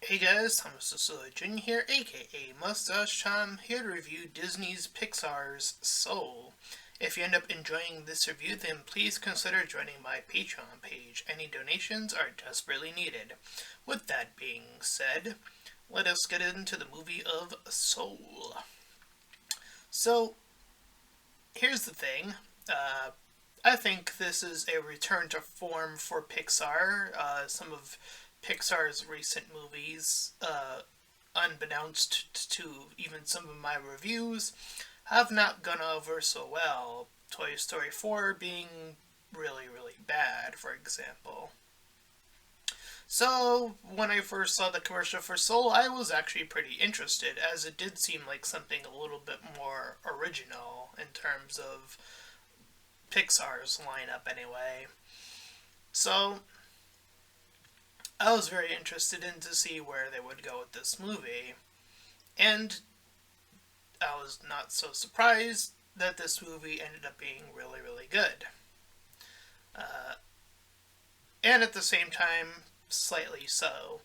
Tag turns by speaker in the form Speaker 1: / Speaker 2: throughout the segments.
Speaker 1: Hey guys, Thomas Jr. here, aka Mustached. I'm here to review Disney's Pixar's Soul. If you end up enjoying this review, then please consider joining my Patreon page. Any donations are desperately needed. With that being said, let us get into the movie of Soul. So, here's the thing. I think this is a return to form for Pixar. Some of Pixar's recent movies, unbeknownst to even some of my reviews, have not gone over so well. Toy Story 4 being really, really bad, for example. So, when I first saw the commercial for Soul, I was actually pretty interested, as it did seem like something a little bit more original in terms of Pixar's lineup, anyway. So, I was very interested in to see where they would go with this movie. And I was not so surprised that this movie ended up being really, really good. Uh, and at the same time, slightly so.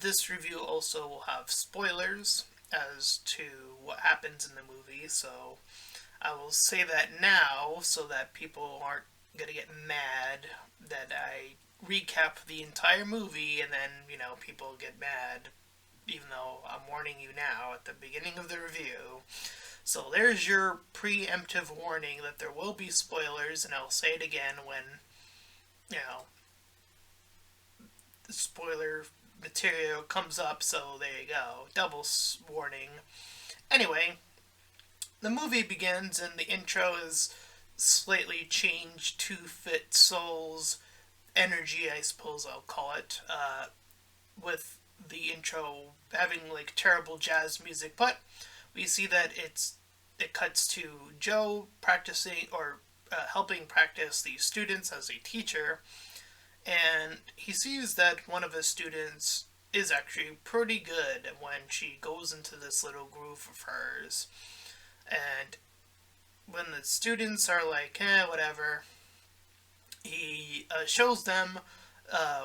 Speaker 1: This review also will have spoilers as to what happens in the movie, so I will say that now so that people aren't gonna get mad that I recap the entire movie and then, people get mad even though I'm warning you now at the beginning of the review. So there's your preemptive warning that there will be spoilers, and I'll say it again when, you know, the spoiler material comes up, so there you go. Double warning. Anyway, the movie begins and the intro is slightly changed to fit Soul's energy, I suppose I'll call it, with the intro having like terrible jazz music, but we see that it cuts to Joe practicing or helping practice the students as a teacher, and he sees that one of his students is actually pretty good when she goes into this little groove of hers. And when the students are like, whatever, he shows them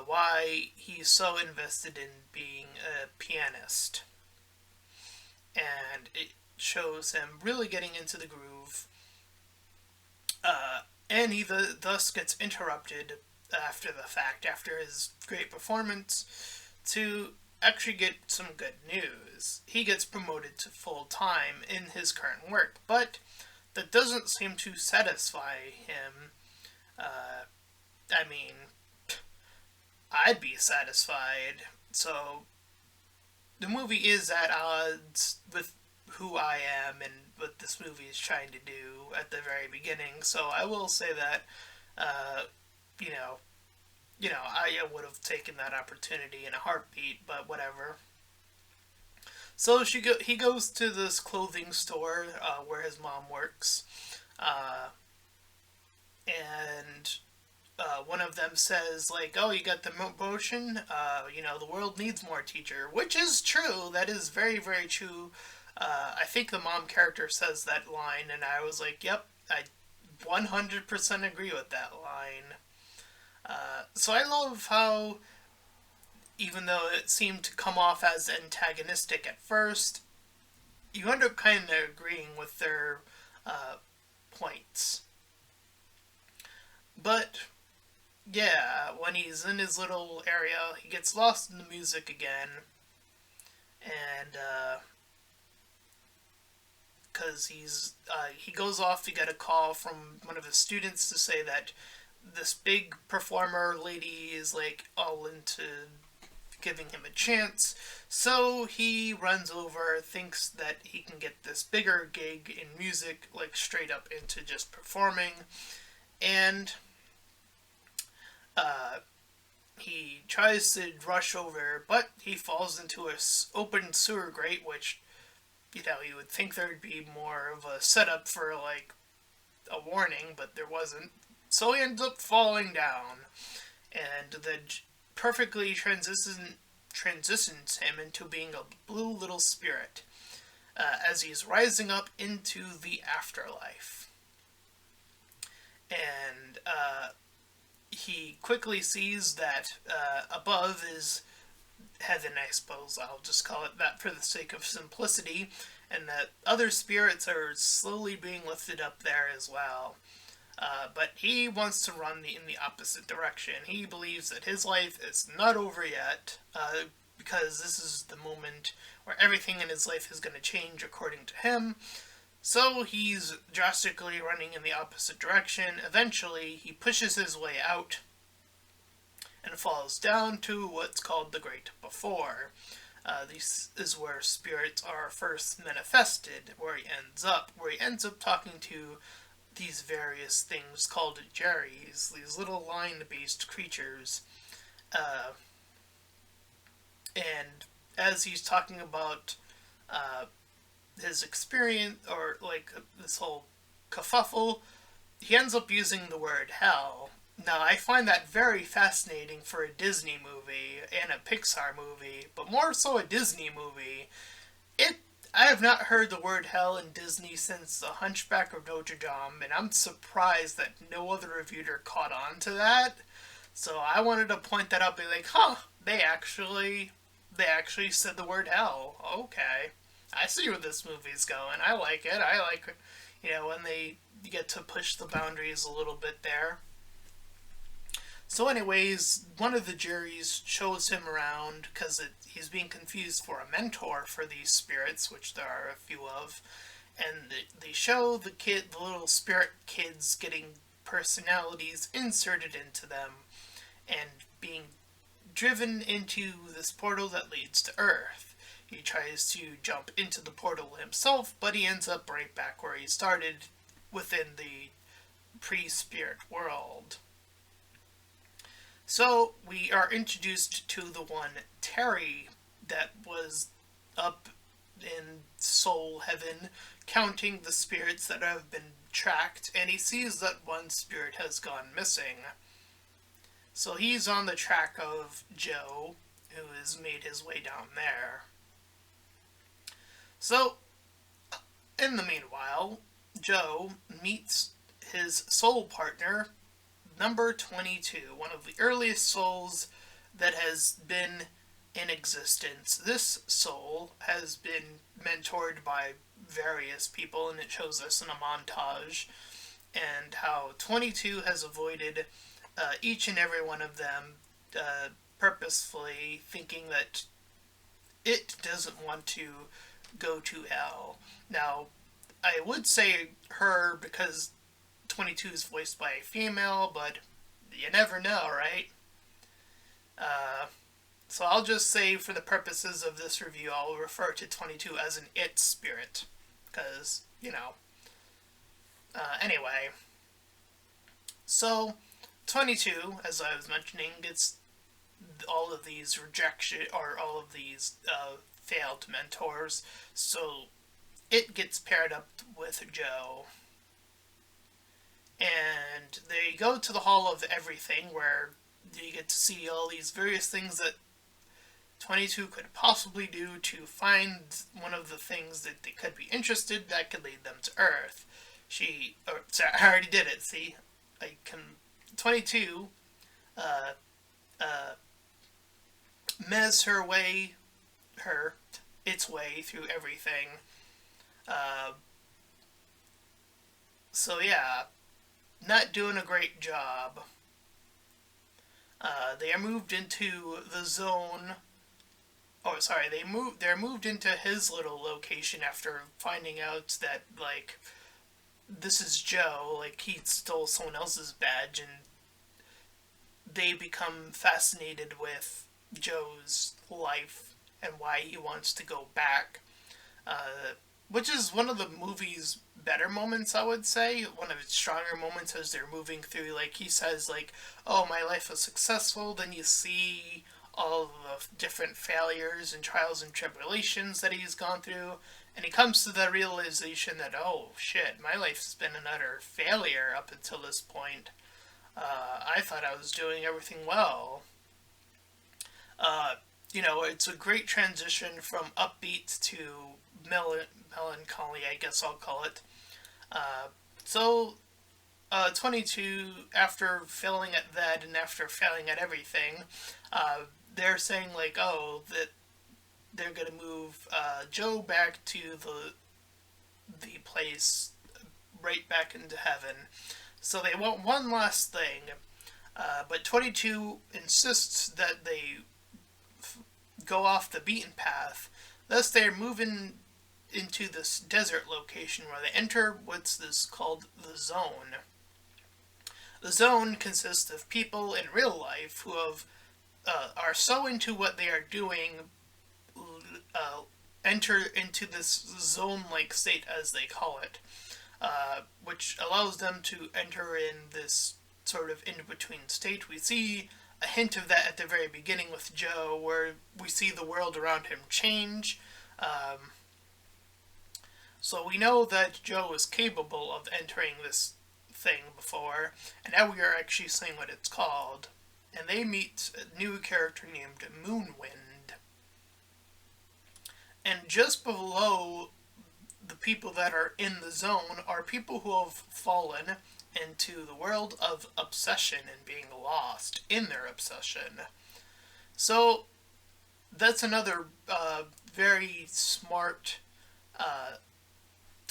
Speaker 1: why he's so invested in being a pianist. And it shows him really getting into the groove. And he thus gets interrupted after the fact, after his great performance, to actually get some good news. He gets promoted to full time in his current work, but that doesn't seem to satisfy him. I mean, I'd be satisfied. So the movie is at odds with who I am and what this movie is trying to do at the very beginning. So I will say that, uh, you know, I would have taken that opportunity in a heartbeat, but whatever. So he goes to this clothing store where his mom works, uh, and one of them says like, "Oh, you got the promotion? The world needs more teacher," which is true. That is very, very true. I think the mom character says that line, and I was like, "Yep, I 100% agree with that line." So I love how, even though it seemed to come off as antagonistic at first, you end up kind of agreeing with their points. But yeah, when he's in his little area, he gets lost in the music again, and because he goes off to get a call from one of his students to say that this big performer lady is like all into giving him a chance. So he runs over, thinks that he can get this bigger gig in music, like straight up into just performing, and uh, he tries to rush over, but he falls into a open sewer grate, which, you would think there'd be more of a setup for, like, a warning, but there wasn't. So he ends up falling down, and the perfectly transitions him into being a blue little spirit as he's rising up into the afterlife. And he quickly sees that above is heaven, I suppose. I'll just call it that for the sake of simplicity, and that other spirits are slowly being lifted up there as well. But he wants to run in the opposite direction. He believes that his life is not over yet, because this is the moment where everything in his life is going to change according to him. So he's drastically running in the opposite direction. Eventually, he pushes his way out and falls down to what's called the Great Before. This is where spirits are first manifested, where he ends up talking to these various things called Jerrys, these little line-based creatures. And as he's talking about his experience, or like this whole kerfuffle, he ends up using the word hell. Now, I find that very fascinating for a Disney movie and a Pixar movie, but more so a Disney movie. I have not heard the word hell in Disney since The Hunchback of Notre Dame, and I'm surprised that no other reviewer caught on to that. So I wanted to point that out, be like, they actually said the word hell. Okay. I see where this movie's going. I like it. I like, when they get to push the boundaries a little bit there. So anyways, one of the Jerrys shows him around because he's being confused for a mentor for these spirits, which there are a few of. And they show the little spirit kids getting personalities inserted into them and being driven into this portal that leads to Earth. He tries to jump into the portal himself, but he ends up right back where he started within the pre-spirit world. So we are introduced to the one Terry that was up in soul heaven counting the spirits that have been tracked, and he sees that one spirit has gone missing. So he's on the track of Joe, who has made his way down there. So, in the meanwhile, Joe meets his soul partner, number 22, one of the earliest souls that has been in existence. This soul has been mentored by various people, and it shows us in a montage, and how 22 has avoided each and every one of them, purposefully thinking that it doesn't want to go to hell. Now, I would say her because 22 is voiced by a female, but you never know, right? So I'll just say, for the purposes of this review, I'll refer to 22 as an it spirit, because, anyway. So, 22, as I was mentioning, gets all of these all of these failed mentors, so it gets paired up with Joe. And they go to the Hall of Everything, where you get to see all these various things that 22 could possibly do to find one of the things that they could be interested that could lead them to Earth. I already did it, see? 22 mez its way through everything. So yeah, not doing a great job. They are moved into the zone. Oh, sorry, they're moved into his little location after finding out that, like, this is Joe, like, he stole someone else's badge, and they become fascinated with Joe's life and why he wants to go back. Which is one of the movie's better moments, I would say. One of its stronger moments as they're moving through, like, he says, like, oh, my life was successful, then you see all the different failures and trials and tribulations that he's gone through, and he comes to the realization that, oh, shit, my life's been an utter failure up until this point. I thought I was doing everything well. It's a great transition from upbeat to melancholy, I guess I'll call it. So 22, after failing at that and after failing at everything, they're saying like, oh, that they're gonna move Joe back to the place right back into heaven. So they want one last thing, but 22 insists that they go off the beaten path. Thus, they're moving into this desert location where they enter what's this called the zone. The zone consists of people in real life who are so into what they are doing, enter into this zone-like state as they call it, which allows them to enter in this sort of in-between state. We see a hint of that at the very beginning with Joe, where we see the world around him change. So we know that Joe is capable of entering this thing before, and now we are actually seeing what it's called. And they meet a new character named Moonwind. And just below the people that are in the zone are people who have fallen into the world of obsession and being lost in their obsession. So that's another very smart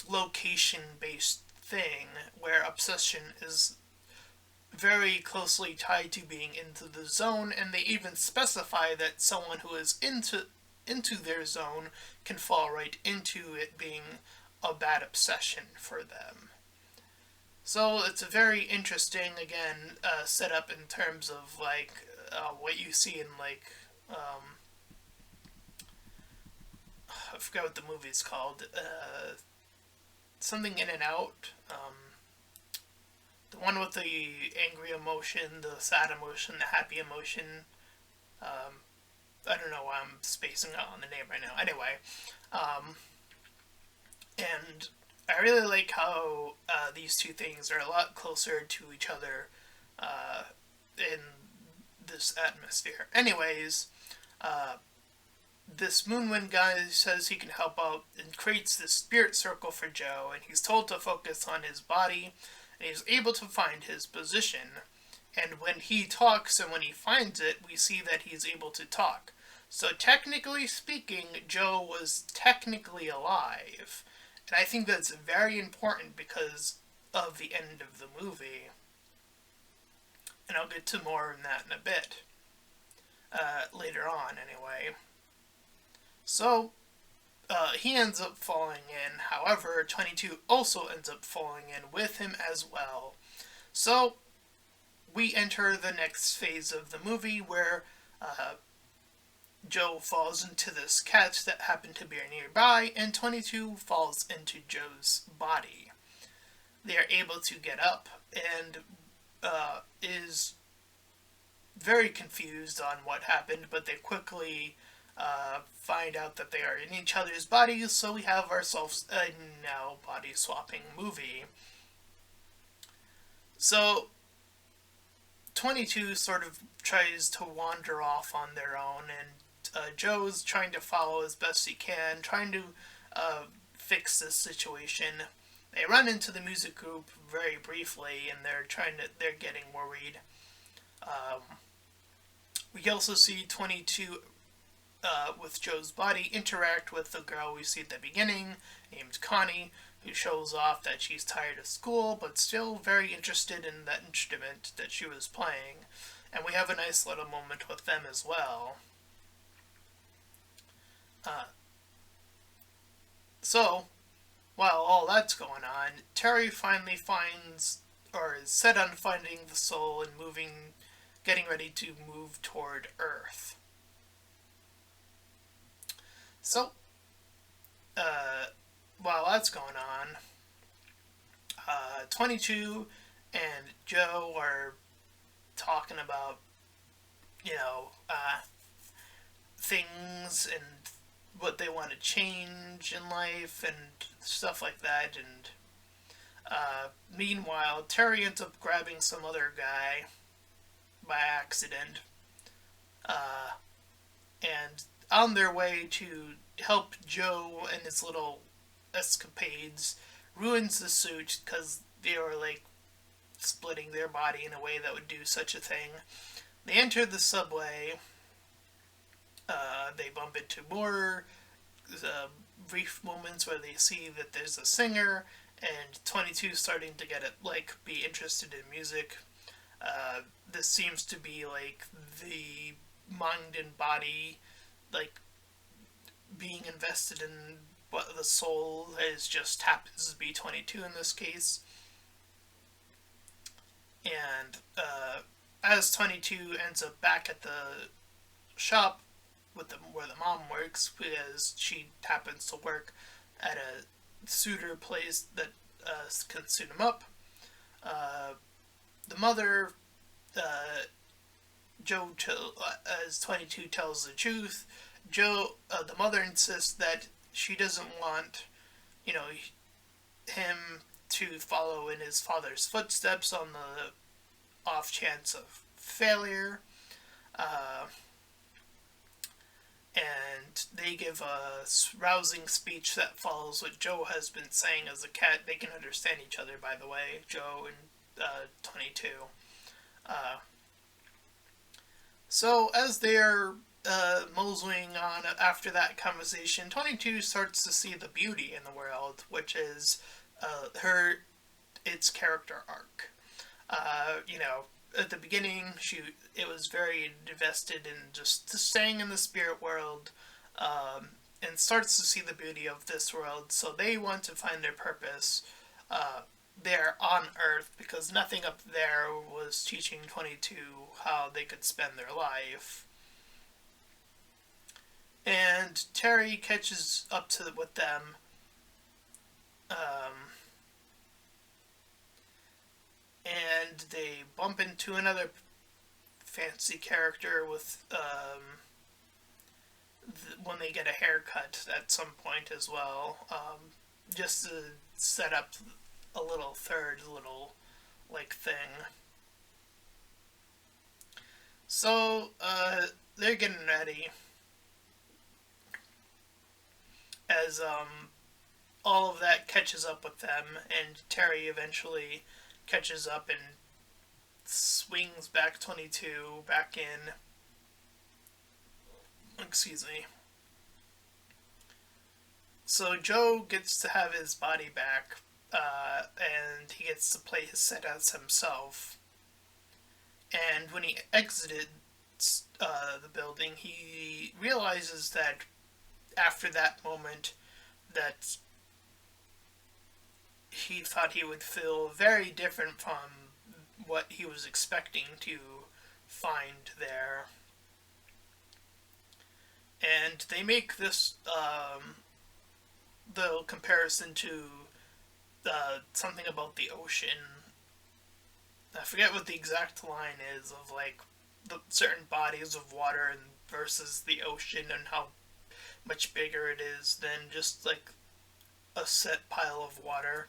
Speaker 1: location-based thing where obsession is very closely tied to being into the zone, and they even specify that someone who is into their zone can fall right into it being a bad obsession for them. So it's a very interesting, again, setup in terms of like what you see in like I forgot what the movie's called. Something In and Out. The one with the angry emotion, the sad emotion, the happy emotion. I don't know why I'm spacing out on the name right now. Anyway, and I really like how these two things are a lot closer to each other in this atmosphere. Anyways, this Moonwind guy says he can help out and creates this spirit circle for Joe, and he's told to focus on his body, and he's able to find his position. And when he talks and when he finds it, we see that he's able to talk. So technically speaking, Joe was technically alive. And I think that's very important because of the end of the movie. And I'll get to more on that in a bit. Later on, anyway. So, he ends up falling in. However, 22 also ends up falling in with him as well. So, we enter the next phase of the movie where Joe falls into this catch that happened to be nearby, and 22 falls into Joe's body. They are able to get up and is very confused on what happened, but they quickly find out that they are in each other's bodies, so we have ourselves a now body-swapping movie. So 22 sort of tries to wander off on their own, and Joe's trying to follow as best he can, trying to fix this situation. They run into the music group very briefly, and they're getting worried. We also see 22 with Joe's body interact with the girl we see at the beginning, named Connie, who shows off that she's tired of school, but still very interested in that instrument that she was playing. And we have a nice little moment with them as well. So, while all that's going on, Terry finally finds, or is set on finding the soul and getting ready to move toward Earth. So, while that's going on, 22 and Joe are talking about, things and what they want to change in life and stuff like that. And meanwhile, Terry ends up grabbing some other guy by accident, and on their way to help Joe and his little escapades, ruins the suit because they were like splitting their body in a way that would do such a thing. They enter the subway, They bump into more brief moments where they see that there's a singer, and 22 starting to get it, like, be interested in music. This seems to be like the mind and body, like, being invested in what the soul is, just happens to be 22 in this case. And as 22 ends up back at the shop with where the mom works, because she happens to work at a suitor place that can suit him up. Uh, the mother, uh, as 22 tells the truth, the mother insists that she doesn't want, you know, him to follow in his father's footsteps on the off chance of failure. Uh, and they give a rousing speech that follows what Joe has been saying as a cat. They can understand each other, by the way, Joe and 22. Uh, so as they're moseying on after that conversation, 22 starts to see the beauty in the world, which is its character arc. You know, at the beginning, it was very invested in just staying in the spirit world, and starts to see the beauty of this world. So they want to find their purpose there on Earth, because nothing up there was teaching 22 how they could spend their life. And Terry catches up with them. And they bump into another fancy character with when they get a haircut at some point as well, just to set up a little third little like thing. So they're getting ready as all of that catches up with them, and Terry eventually catches up and swings back 22 back in. Excuse me. So Joe gets to have his body back, and he gets to play his set as himself. And when he exited the building, he realizes that after that moment that he thought he would feel very different from what he was expecting to find there. And they make this the comparison to something about the ocean. I forget what the exact line is of, like, the certain bodies of water and versus the ocean, and how much bigger it is than just like a set pile of water.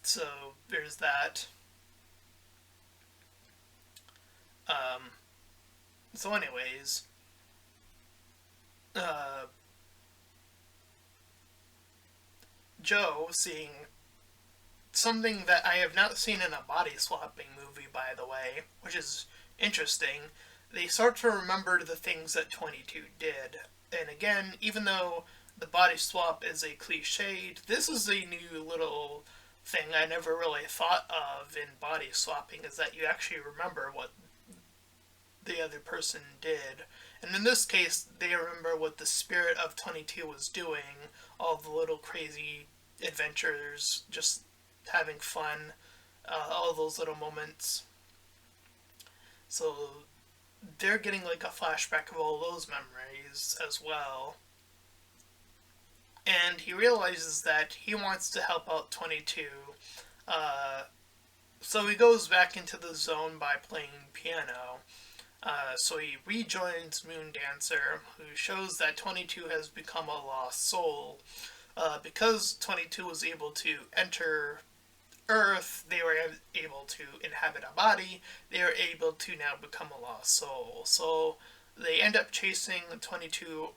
Speaker 1: So there's that. Um, so, anyways, uh, Joe seeing something that I have not seen in a body swapping movie, by the way, which is interesting. They start to remember the things that 22 did. And again, even though the body swap is a cliched, this is a new little thing I never really thought of in body swapping, is that you actually remember what the other person did. And in this case, they remember what the spirit of 22 was doing, all the little crazy adventures, just having fun, all those little moments. So they're getting like a flashback of all those memories as well. And he realizes that he wants to help out 22. So he goes back into the zone by playing piano. So he rejoins Moon Dancer, who shows that 22 has become a lost soul. Because 22 was able to enter Earth, they were able to inhabit a body, they are able to now become a lost soul. So they end up chasing 22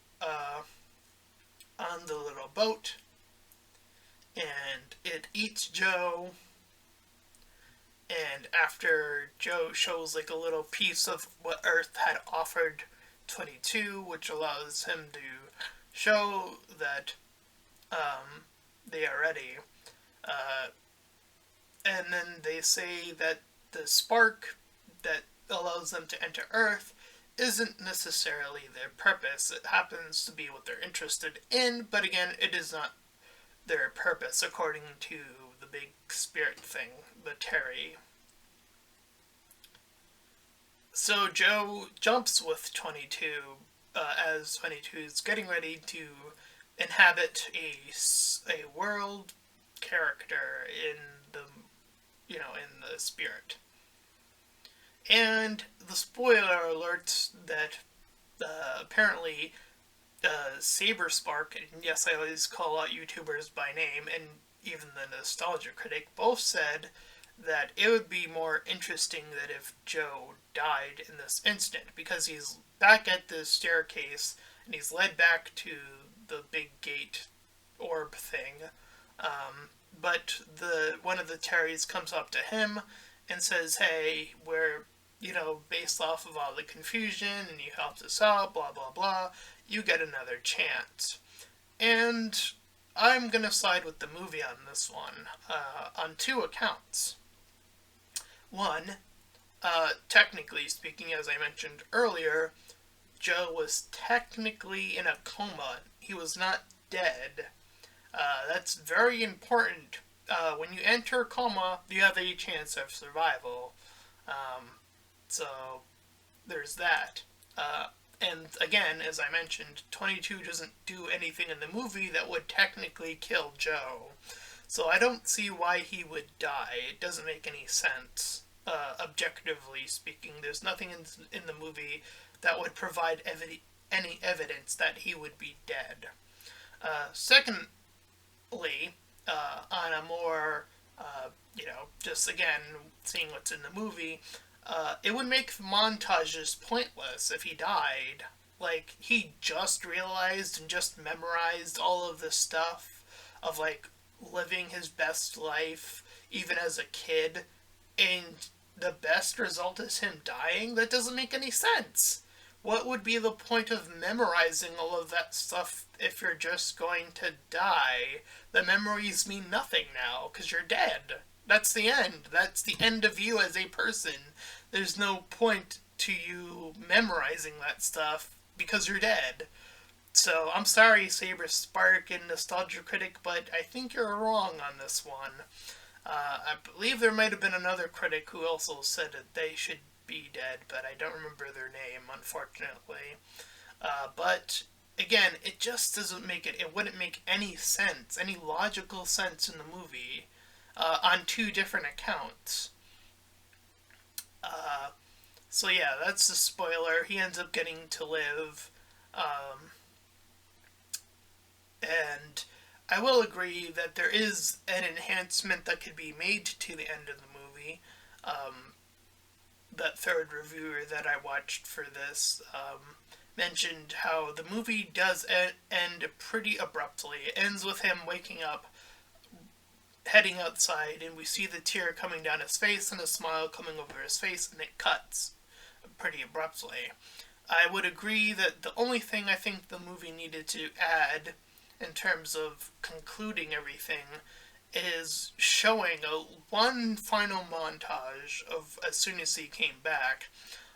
Speaker 1: on the little boat, and it eats Joe, And after Joe shows like a little piece of what Earth had offered 22, which allows him to show that they are ready. Uh, and then they say that the spark that allows them to enter Earth isn't necessarily their purpose. It happens to be what they're interested in, but again, it is not their purpose according to the big spirit thing, the Terry. So Joe jumps with 22 as 22 is getting ready to inhabit a world character in the in the spirit. And the spoiler alert that apparently Saber Spark, and yes, I always call out YouTubers by name, and even the Nostalgia Critic, both said that it would be more interesting that if Joe died in this instant, because he's back at the staircase and he's led back to the big gate orb thing. But the one of the Terrys comes up to him and says, "Hey, we're based off of all the confusion, and you helped us out, blah blah blah. You get another chance." And I'm gonna side with the movie on this one, on two accounts. One, technically speaking, as I mentioned earlier, Joe was technically in a coma. He was not dead. That's very important. When you enter a coma, you have a chance of survival. So there's that. And again, as I mentioned, 22 doesn't do anything in the movie that would technically kill Joe. So I don't see why he would die. It doesn't make any sense. Objectively speaking, there's nothing in the movie that would provide any evidence that he would be dead. Secondly, on a more, just again, seeing what's in the movie, it would make montages pointless if he died. Like, he just realized and just memorized all of this stuff of, like, living his best life, even as a kid, and the best result is him dying? That doesn't make any sense. What would be the point of memorizing all of that stuff if you're just going to die? The memories mean nothing now, because you're dead. That's the end. That's the end of you as a person. There's no point to you memorizing that stuff because you're dead. So I'm sorry, Saber Spark and Nostalgia Critic, but I think you're wrong on this one. I believe there might have been another critic who also said that they should be dead, but I don't remember their name, unfortunately. But again, it just doesn't make it. It wouldn't make any sense, any logical sense in the movie, on two different accounts. So yeah, that's the spoiler. He ends up getting to live, and I will agree that there is an enhancement that could be made to the end of the movie. That third reviewer that I watched for this mentioned how the movie does end pretty abruptly. It ends with him waking up, heading outside, and we see the tear coming down his face and a smile coming over his face, and it cuts pretty abruptly. I would agree that the only thing I think the movie needed to add in terms of concluding everything is showing one final montage of as soon as he came back,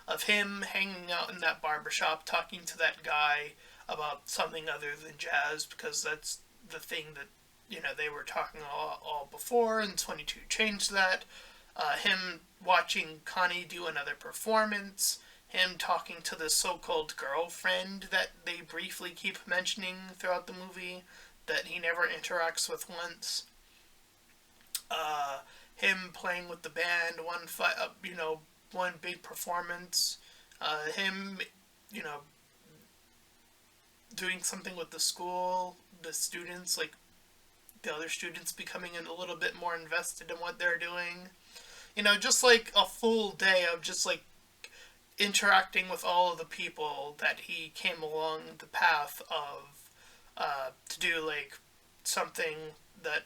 Speaker 1: of him hanging out in that barbershop talking to that guy about something other than jazz, because that's the thing that they were talking all before, and 22 changed that. Him watching Connie do another performance, him talking to the so-called girlfriend that they briefly keep mentioning throughout the movie that he never interacts with once. Him playing with the band, one big performance. Him, you know, doing something with the school, the students, like the other students becoming a little bit more invested in what they're doing. Just like a full day of just like interacting with all of the people that he came along the path of, to do like something that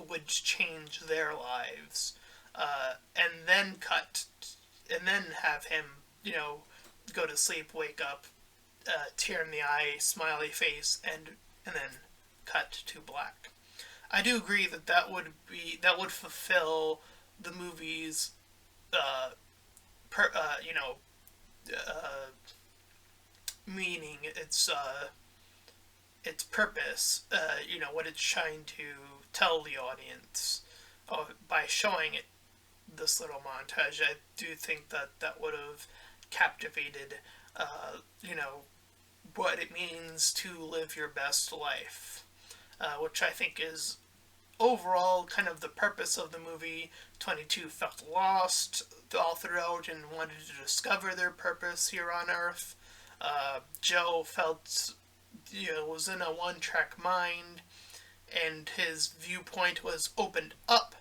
Speaker 1: would change their lives. and then and then have him, go to sleep, wake up, tear in the eye, smiley face, and then cut to black. I do agree that that would fulfill the movie's uh, per, uh, meaning, its purpose. What it's trying to tell the audience by showing it this little montage. I do think that that would have captivated, you know, what it means to live your best life, which I think is overall kind of the purpose of the movie. 22 felt lost all throughout and wanted to discover their purpose here on Earth. Joe felt, was in a one track mind, and his viewpoint was opened up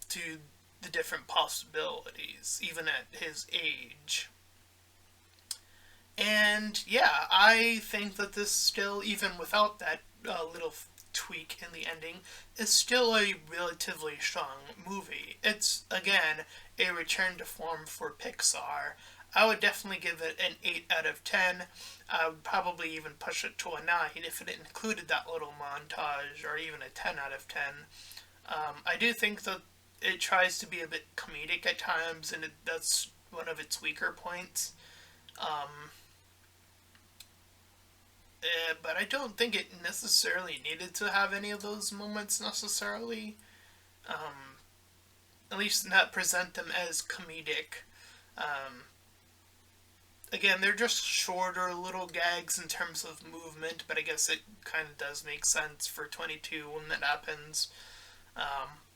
Speaker 1: to the different possibilities, even at his age. And yeah, I think that this still, even without that little tweak in the ending, is still a relatively strong movie. It's, again, a return to form for Pixar. I would definitely give it an 8 out of 10. I would probably even push it to a 9 if it included that little montage, or even a 10 out of 10. I do think that it tries to be a bit comedic at times, and that's one of its weaker points. Um, but I don't think it necessarily needed to have any of those moments necessarily. Um, at least not present them as comedic. Um, Again, they're just shorter little gags in terms of movement, but I guess it kind of does make sense for 22 when that happens.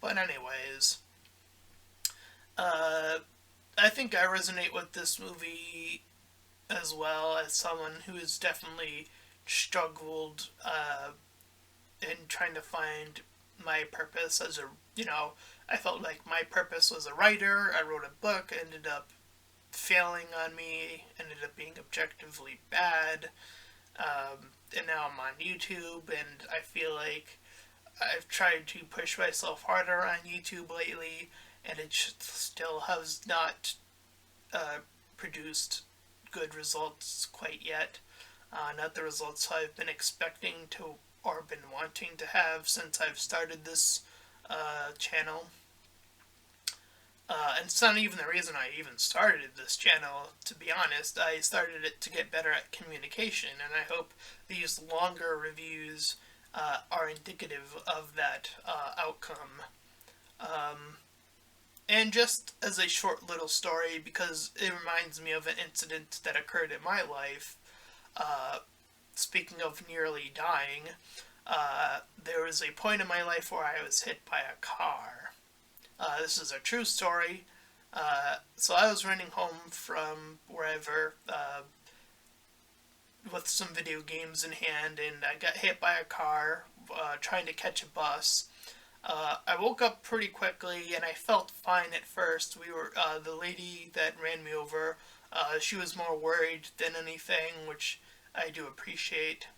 Speaker 1: But anyways, uh, I think I resonate with this movie as well as someone who has definitely struggled in trying to find my purpose as I felt like my purpose was a writer. I wrote a book, ended up failing on me, ended up being objectively bad. And now I'm on YouTube, and I feel like I've tried to push myself harder on YouTube lately, and it still has not produced good results quite yet. Not the results I've been expecting to or been wanting to have since I've started this channel. And it's not even the reason I even started this channel, to be honest. I started it to get better at communication, and I hope these longer reviews are indicative of that outcome. Um, and just as a short little story, because it reminds me of an incident that occurred in my life, uh, speaking of nearly dying, there was a point in my life where I was hit by a car. This is a true story. So I was running home from wherever with some video games in hand, and I got hit by a car trying to catch a bus. I woke up pretty quickly, and I felt fine at first. The lady that ran me over, she was more worried than anything, which I do appreciate.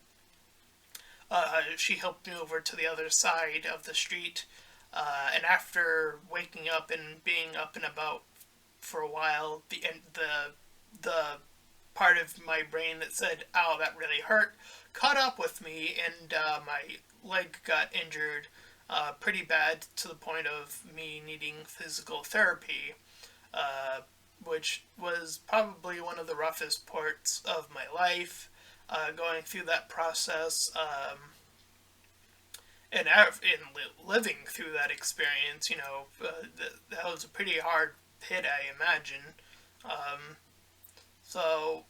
Speaker 1: She helped me over to the other side of the street, and after waking up and being up and about for a while, the part of my brain that said, "Ow, that really hurt," caught up with me, and my leg got injured pretty bad to the point of me needing physical therapy, which was probably one of the roughest parts of my life. Going through that process, and living through that experience, that was a pretty hard hit, I imagine. Um, so,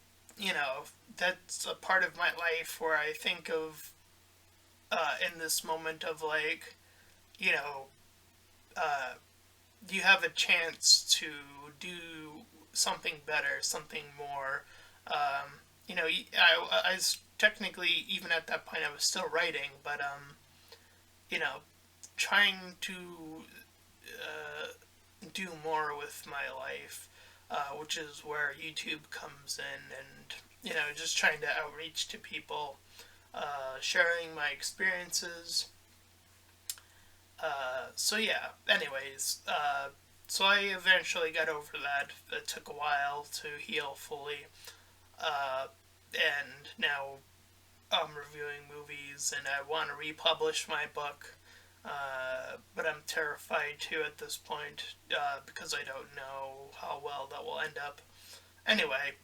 Speaker 1: that's a part of my life where I think of in this moment of like, you know, uh, you have a chance to do something better, something more. I was technically, even at that point, I was still writing, but you know, trying to do more with my life, which is where YouTube comes in, and just trying to outreach to people, sharing my experiences. So yeah. Anyways, So I eventually got over that. It took a while to heal fully. And now I'm reviewing movies, and I want to republish my book. But I'm terrified too at this point because I don't know how well that will end up. Anyway,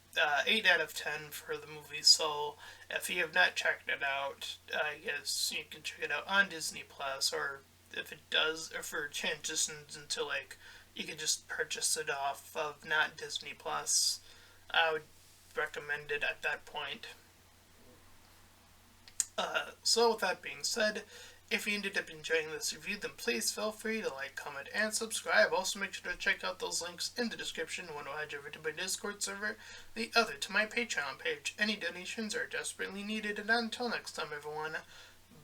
Speaker 1: 8 out of 10 for the movie Soul. If you have not checked it out, I guess you can check it out on Disney Plus, or if it does, if it transitions into like, you can just purchase it off of not Disney Plus. I would recommend it at that point. So with that being said, if you ended up enjoying this review, then please feel free to like, comment, and subscribe. Also, make sure to check out those links in the description. One will head you over to my Discord server, the other to my Patreon page. Any donations are desperately needed, and until next time, everyone,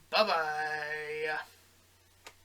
Speaker 1: bye bye.